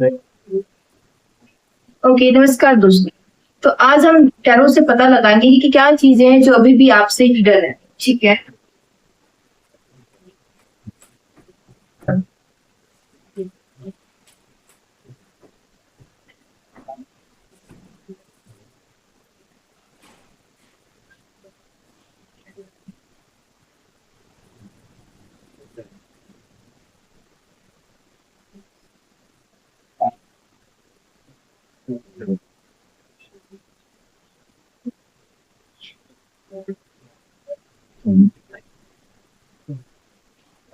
Okay, नमस्कार दोस्तों। तो आज हम टैरो से पता लगाएंगे कि क्या चीजें हैं जो अभी भी आपसे हिडन है। ठीक है।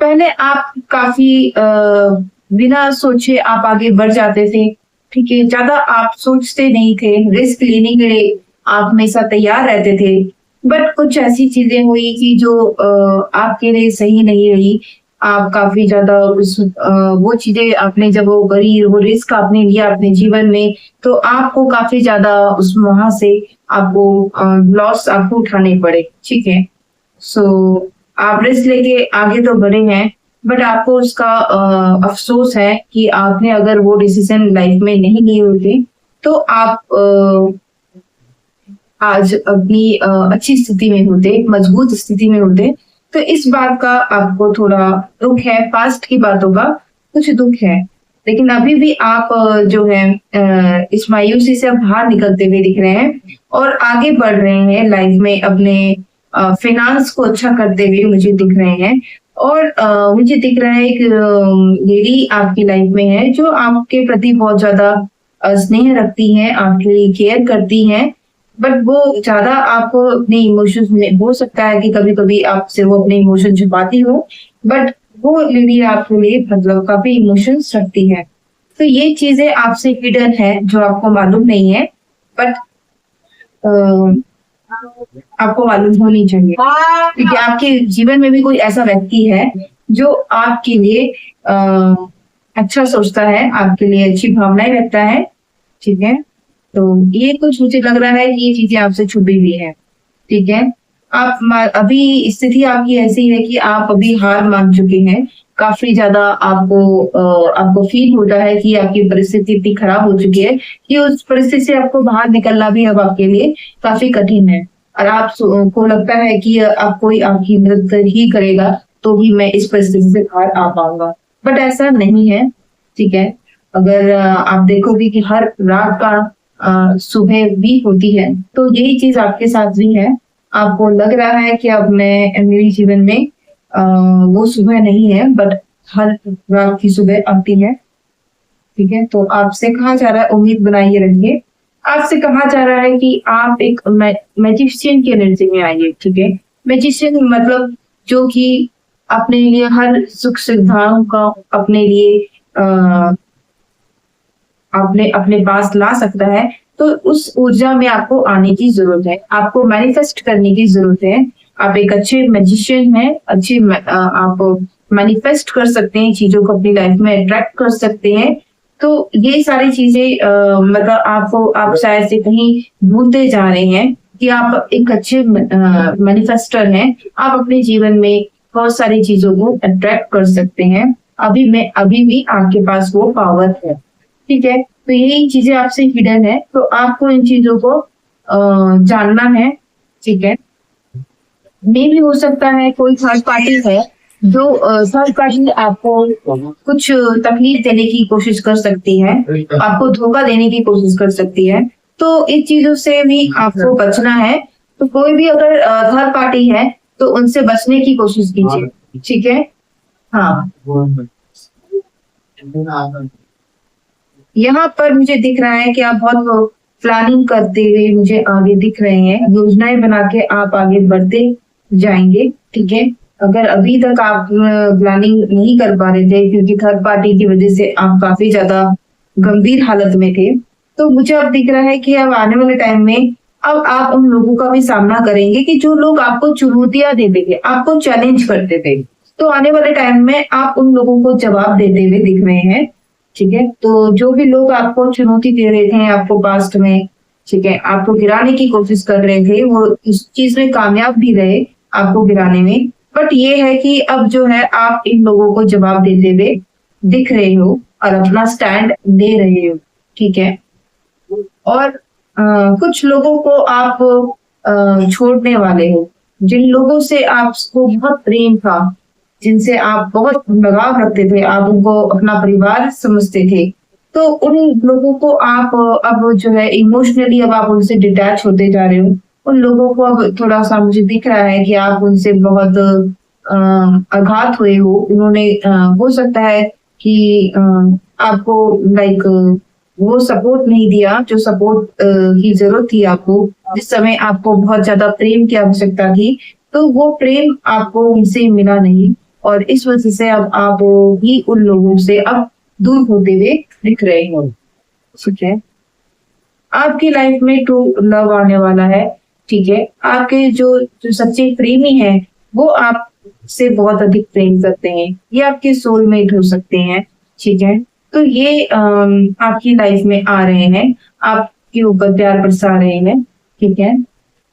पहले आप काफी बिना सोचे आप आगे बढ़ जाते थे। ठीक है, ज्यादा आप सोचते नहीं थे, रिस्क लेने के लिए आप हमेशा तैयार रहते थे। बट कुछ ऐसी चीजें हुई कि जो आपके लिए सही नहीं रही। आप काफी ज्यादा वो चीजें आपने जब वो करी, वो रिस्क आपने लिया अपने जीवन में, तो आपको काफी ज्यादा उस वहां से आपको लॉस आपको उठाने पड़े। ठीक है। सो आप रिस्क लेके आगे तो बढ़े हैं, बट आपको उसका अफसोस है कि आपने अगर वो डिसीजन लाइफ में नहीं लिए होते तो आप आज अपनी अच्छी स्थिति में होते, मजबूत स्थिति में होते। तो इस बात का आपको थोड़ा दुख है, पास्ट की बातों का कुछ दुख है। लेकिन अभी भी आप जो है इस मायूसी से अब बाहर निकलते हुए दिख रहे हैं और आगे बढ़ रहे हैं लाइफ में, अपने फाइनेंस को अच्छा करते हुए मुझे दिख रहे हैं। और मुझे दिख रहा है एक लेडी आपकी लाइफ में है जो आपके प्रति बहुत ज्यादा स्नेह रखती हैं, आपके लिए केयर करती हैं। बट वो ज्यादा आपको अपने इमोशंस में, हो सकता है कि कभी कभी आपसे वो अपने इमोशन छुपाती हो, बट वो लेडी आपके लिए मतलब काफी इमोशंस रखती है। तो ये चीजें आपसे हिडन है जो आपको मालूम नहीं है, बट आपको मालूम होनी चाहिए। क्योंकि आपके जीवन में भी कोई ऐसा व्यक्ति है जो आपके लिए अच्छा सोचता है, आपके लिए अच्छी भावनाएं रखता है। ठीक है। तो ये कुछ मुझे लग रहा है कि ये चीजें आपसे छुपी हुई है। ठीक है। अभी स्थिति आपकी ऐसी है कि आप अभी हार मान चुके हैं। काफी ज्यादा आपको फील होता है कि आपकी परिस्थिति इतनी खराब हो चुकी है कि उस परिस्थिति से आपको बाहर निकलना भी अब आपके लिए काफी कठिन है। और को लगता है कि अब कोई आपकी मदद कर ही करेगा तो ही मैं इस परिस्थिति से बाहर आ पाऊंगा, बट ऐसा नहीं है। ठीक है। अगर आप देखोगे कि हर रात का सुबह भी होती है, तो यही चीज आपके साथ भी है। आपको लग रहा है कि अब मेरे जीवन में वो सुबह नहीं है, बट हर रात की सुबह आती है। ठीक है। तो आपसे कहा जा रहा है उम्मीद बनाइए रखिए। आपसे कहा जा रहा है कि आप एक मैजिशियन की एनर्जी में आइए। ठीक है। मैजिशियन मतलब जो कि अपने लिए हर सुख सुविधाओं का अपने लिए अपने अपने पास ला सकता है। तो उस ऊर्जा में आपको आने की जरूरत है, आपको मैनिफेस्ट करने की जरूरत है। आप एक अच्छे मैजिशियन हैं, आप मैनिफेस्ट कर सकते हैं, चीजों को अपनी लाइफ में अट्रैक्ट कर सकते हैं। तो ये सारी चीजें मतलब आप शायद से कहीं भूलते जा रहे हैं कि आप एक अच्छे मैनिफेस्टर हैं। आप अपने जीवन में बहुत सारी चीजों को अट्रैक्ट कर सकते हैं। अभी भी आपके पास वो पावर है। ठीक है। तो यही चीजें आपसे हिडन है, तो आपको इन चीजों को जानना है। ठीक है। मे भी हो सकता है कोई थर्ड पार्टी है जो थर्ड पार्टी आपको कुछ तकलीफ देने की कोशिश कर सकती है, आपको धोखा देने की कोशिश कर सकती है। तो इन चीजों से भी आपको बचना है। तो कोई भी अगर थर्ड पार्टी है तो उनसे बचने की कोशिश कीजिए। ठीक है। हाँ, यहाँ पर मुझे दिख रहा है कि आप बहुत प्लानिंग करते हुए मुझे आगे दिख रहे हैं, योजनाएं बना के आप आगे बढ़ते जाएंगे। ठीक है। अगर अभी तक आप प्लानिंग नहीं कर पा रहे थे क्योंकि थर्ड पार्टी की वजह से आप काफी ज्यादा गंभीर हालत में थे, तो मुझे अब दिख रहा है कि अब आने वाले टाइम में अब आप उन लोगों का भी सामना करेंगे कि जो लोग आपको चुनौतियां देते थे, आपको चैलेंज करते थे। तो आने वाले टाइम में आप उन लोगों को जवाब देते हुए दिख रहे हैं। ठीक है। तो जो भी लोग आपको चुनौती दे रहे थे आपको पास्ट में, ठीक है, आपको गिराने की कोशिश कर रहे थे, वो इस चीज में कामयाब भी रहे आपको गिराने में। बट ये है कि अब जो है आप इन लोगों को जवाब देते हुए दिख रहे हो। और अपना स्टैंड ले रहे हो, ठीक है। और कुछ लोगों को आप छोड़ने वाले हो, जिन लोगों से आपको बहुत प्रेम था, जिनसे आप बहुत लगाव रखते थे, आप उनको अपना परिवार समझते थे, तो उन लोगों को आप अब जो है इमोशनली अब आप उनसे डिटैच होते जा रहे हो। उन लोगों को अब थोड़ा-सा मुझे दिख रहा है कि आप उनसे बहुत अ, आघात हुए हो। उन्होंने हो सकता है कि आपको लाइक वो सपोर्ट नहीं दिया जो सपोर्ट की ज़रूरत थी आपको, जिस समय आपको बहुत ज़्यादा प्रेम की आवश्यकता थी, तो वो प्रेम आपको उनसे मिला नहीं और इस वजह से अब आप भी उन लोगों से अब दूर होते हुए दिख रहे हो, ठीक है। आपकी लाइफ में ट्रू लव आने वाला है, ठीक है। आपके जो जो सच्चे प्रेमी हैं, वो आपसे बहुत अधिक प्रेम करते हैं। ये आपके सोलमेट हो सकते हैं, ठीक है। तो ये आपकी लाइफ में आ रहे हैं, आपके ऊपर प्यार बरसा रहे हैं, ठीक है।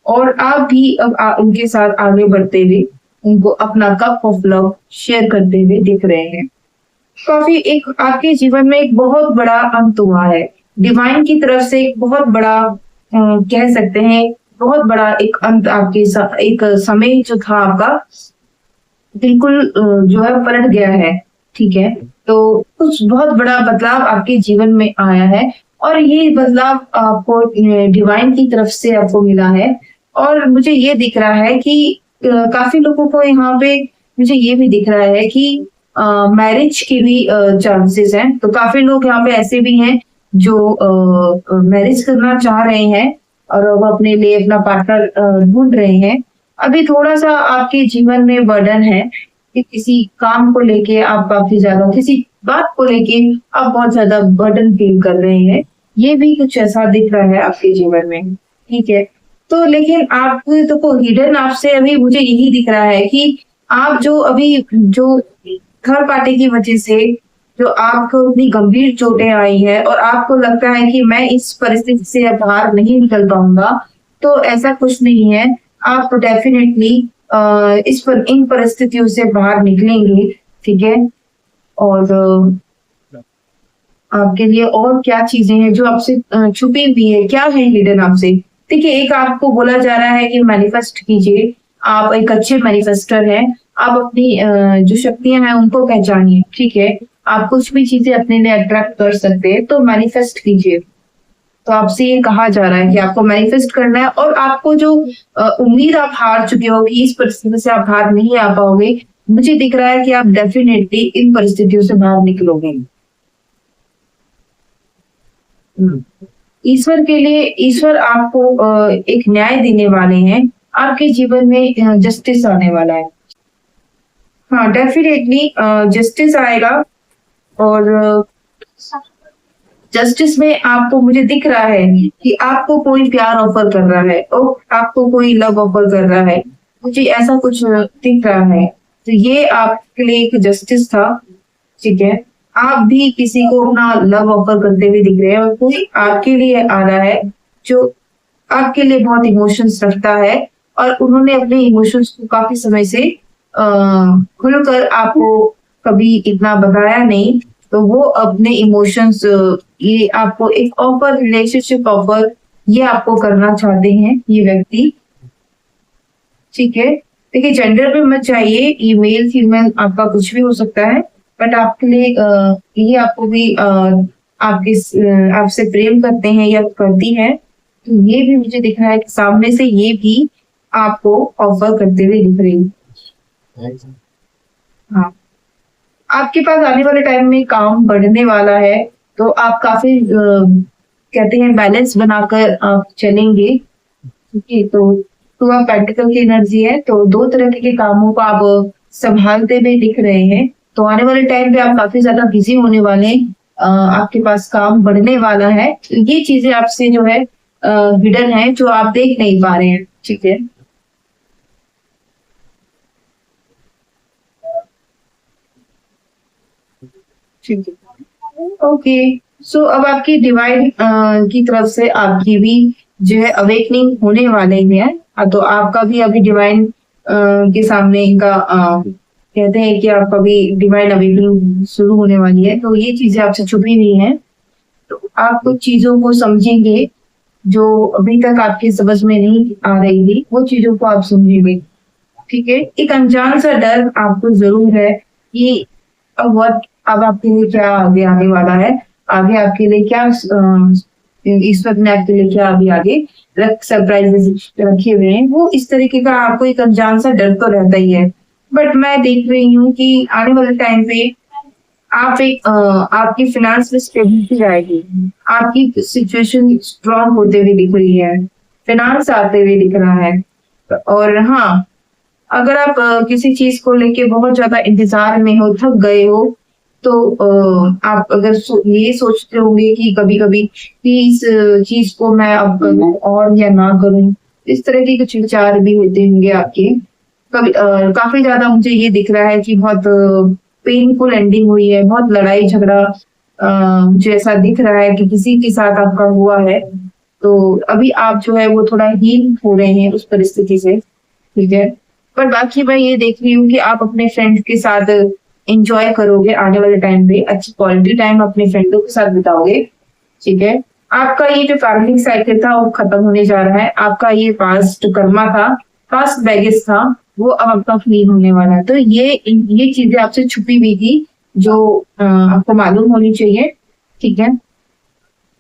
और आप भी अब उनके साथ आगे बढ़ते हुए, उनको अपना कप ऑफ लव शेयर करते हुए दिख रहे हैं। काफ़ी एक आपके जीवन में एक बहुत बड़ा अंत हुआ है। डिवाइन की तरफ से एक बहुत बड़ा कह सकते हैं, बहुत बड़ा एक अंत आपके एक समय जो था आपका बिल्कुल जो है पलट गया है, ठीक है? तो कुछ बहुत बड़ा बदलाव आपके जीवन में आया है और ये बदलाव आपको डिवाइन की तरफ से आपको मिला है और मुझे ये दिख रहा है कि काफ़ी लोगों को यहाँ पे मुझे ये भी दिख रहा है कि मैरिज के भी चांसेस हैं। तो काफ़ी लोग यहाँ पे ऐसे भी हैं जो मैरिज करना चाह रहे हैं और वो अपने लिए अपना पार्टनर ढूँढ रहे हैं। अभी थोड़ा-सा आपके जीवन में बर्डन है कि किसी काम को लेके आप काफ़ी ज़्यादा किसी बात को लेके आप बहुत ज़्यादा बर्डन फ़ील कर रहे हैं। ये भी कुछ ऐसा दिख रहा है आपके जीवन में, ठीक है? तो लेकिन आप तो हिडन आपसे अभी मुझे यही दिख रहा है कि आप जो अभी जो थर्ड पार्टी की वजह से जो आपको इतनी गंभीर चोटें आई हैं और आपको लगता है कि मैं इस परिस्थिति से अब बाहर नहीं निकल पाऊँगा, तो ऐसा कुछ नहीं है। आप डेफ़िनेटली इन परिस्थितियों से बाहर निकलेंगे, ठीक है? और आपके लिए और क्या चीज़ें हैं जो आपसे छुपी हुई है? क्या है हिडन आपसे? देखिए, एक आपको बोला जा रहा है कि मैनिफेस्ट कीजिए, आप एक अच्छे मैनिफेस्टर हैं। आप अपनी जो शक्तियाँ हैं उनको पहचानिए, ठीक है? आप कुछ भी चीज़ें अपने लिए अट्रैक्ट कर सकते हैं, तो मैनिफेस्ट कीजिए। तो आपसे ये कहा जा रहा है कि आपको मैनिफेस्ट करना है और आपको जो उम्मीद आप हार चुके हो कि इस परिस्थिति से आप बाहर नहीं आ पाओगे, मुझे दिख रहा है कि आप डेफ़िनेटली इन परिस्थितियों से बाहर निकलोगे। ईश्वर आपको एक न्याय देने वाले हैं। आपके जीवन में जस्टिस आने वाला है। हाँ, डेफ़िनेटली जस्टिस आएगा और जस्टिस में आपको मुझे दिख रहा है कि आपको कोई प्यार ऑफर कर रहा है और आपको कोई लव ऑफर कर रहा है। मुझे ऐसा कुछ दिख रहा है। तो ये आपके लिए एक जस्टिस था, ठीक है? आप भी किसी को अपना लव ऑफर करते हुए दिख रहे हैं और कोई आपके लिए आ रहा है जो आपके लिए बहुत इमोशंस रखता है और उन्होंने अपने इमोशंस को काफ़ी समय से खुलकर आपको कभी इतना बताया नहीं, तो वो अपने इमोशंस ये आपको एक ऑफर रिलेशनशिप ऑफर ये आपको करना चाहते हैं ये व्यक्ति, ठीक है? देखिए जेंडर पे मत जाइए, ये मेल फीमेल आपका कुछ भी हो सकता है, बट आपके लिए ये आपको भी आपसे प्रेम करते हैं या करती है, तो ये भी मुझे दिख रहा है कि सामने से ये भी आपको ऑफर करते हुए दिख रही है। हाँ। आपके पास आने वाले टाइम में काम बढ़ने वाला है, तो आप काफ़ी कहते हैं बैलेंस बनाकर आप चलेंगे, ठीक है? तो आप प्रैक्टिकल की एनर्जी है, तो 2 तरह के कामों को आप सँभालते हुए दिख रहे हैं। तो आने वाले टाइम पे आप काफ़ी ज़्यादा बिज़ी होने वाले हैं। आपके पास काम बढ़ने वाला है। ये चीज़ें आपसे जो है हिडन है, जो आप देख नहीं पा रहे हैं, ठीक है? ठीक है। ओके, सो अब आपकी डिवाइन की तरफ से आपकी भी जो है अवेकनिंग होने वाले हैं। तो आपका भी अभी डिवाइन के सामने इनका कहते हैं कि आपका भी डिवाइन अवेकनिंग शुरू होने वाली है, तो ये चीजें आपसे छुपी हुई हैं। तो आप कुछ चीजों को समझेंगे जो अभी तक आपकी समझ में नहीं आ रही थी, वो चीजों को आप समझेंगे। ठीक है, एक अनजान सा डर आपको जरूर है कि अब आपके लिए क्या आगे आने वाला है, आगे आपके लिए क्या इस वक्त में आपके लिए क्या अभी आगे सरप्राइजेस रखे हुए हैं, वो इस तरीके का आपको एक अनजान सा डर तो रहता ही है। बट मैं देख रही हूँ कि आने वाले टाइम पे आपकी फाइनेंस में स्टेबिलिटी आएगी, आपकी सिचुएशन स्ट्रांग होते हुए दिख रही है, फाइनेंस आते हुए दिख रहा है। और हाँ, अगर आप किसी चीज को लेके बहुत ज्यादा इंतजार में हो, थक गए हो, तो आप अगर ये सोचते होंगे कि कभी कभी कि इस चीज को मैं अब करूं और या ना करूं, इस तरह के कुछ विचार भी होते होंगे आपके। कभी काफी ज्यादा मुझे ये दिख रहा है कि बहुत पेनफुल एंडिंग हुई है, बहुत लड़ाई झगड़ा मुझे ऐसा दिख रहा है कि किसी के साथ आपका हुआ है। तो अभी आप जो है वो थोड़ा हील हो रहे हैं उस परिस्थिति से। ठीक है, पर बाकी मैं ये देख रही हूँ कि आप अपने फ्रेंड्स के साथ एंजॉय करोगे आने वाले टाइम पे, अच्छी क्वालिटी टाइम अपने फ्रेंडों के साथ बिताओगे। ठीक है, आपका ये जो कार्मिक साइकिल था वो खत्म होने जा रहा है। आपका ये पास्ट कर्मा था, पास्ट बैगेज था, वो अब आपका फ्री होने वाला है। तो ये चीजें आपसे छुपी हुई थी जो आपको मालूम होनी चाहिए। ठीक है,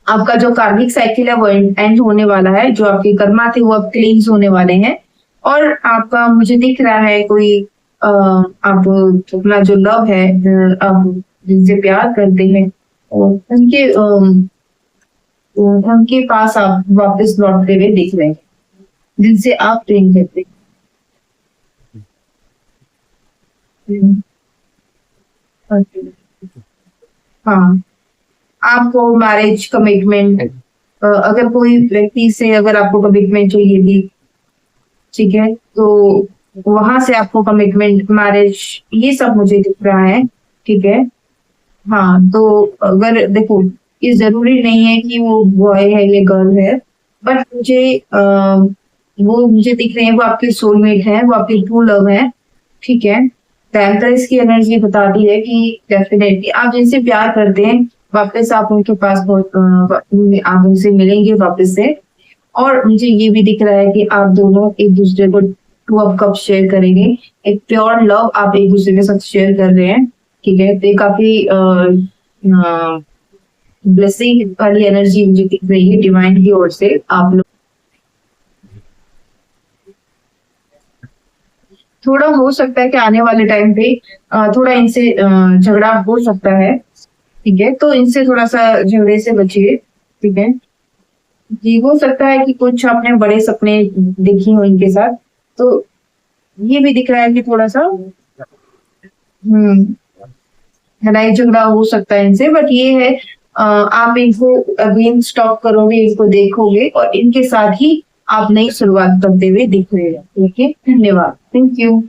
आपका जो कार्मिक साइकिल है वो एंड होने वाला है, जो आपके कर्मा थे वो अब क्लींस होने वाले हैं। और आपका मुझे दिख रहा है कोई आप अपना जो लव है, आप जिनसे प्यार करते हैं उनके उनके पास आप वापस लौटते हुए दिख रहे हैं, जिनसे आप प्रेम करते हैं। हाँ, आपको मैरिज कमिटमेंट, अगर कोई व्यक्ति से अगर आपको कमिटमेंट चाहिए थी, ठीक है, तो वहां से आपको कमिटमेंट, मैरिज, ये सब मुझे दिख रहा है। ठीक है, हाँ, तो अगर देखो, ये जरूरी नहीं है कि वो बॉय है या गर्ल है, बट वो मुझे दिख रहे हैं, वो आपके सोलमेट है, वो आपके ट्रू लव है। ठीक है, एम्प्रेस की एनर्जी बताती है कि डेफिनेटली आप जिनसे प्यार करते हैं वापस आप उनके पास आप उनसे मिलेंगे वापस से। और मुझे ये भी दिख रहा है कि आप दोनों एक दूसरे को टू अप कप शेयर करेंगे, एक प्योर लव आप एक दूसरे के साथ शेयर कर रहे हैं। ठीक है, तो काफी ब्लेसिंग वाली एनर्जी मुझे दिख रही है डिवाइन की ओर से। आप लोग थोड़ा हो सकता है कि आने वाले टाइम पे थोड़ा इनसे झगड़ा हो सकता है। ठीक है, तो इनसे थोड़ा सा झगड़े से बचिए। ठीक है जी, हो सकता है कि कुछ आपने बड़े सपने देखे हो इनके साथ, तो ये भी दिख रहा है कि थोड़ा सा लड़ाई झगड़ा हो सकता है इनसे। बट ये है आप इनको अगेन स्टॉप करोगे, इनको देखोगे और इनके साथ ही आप नई शुरुआत करते हुए दिख रहे हैं। ठीक है, धन्यवाद, थैंक यू।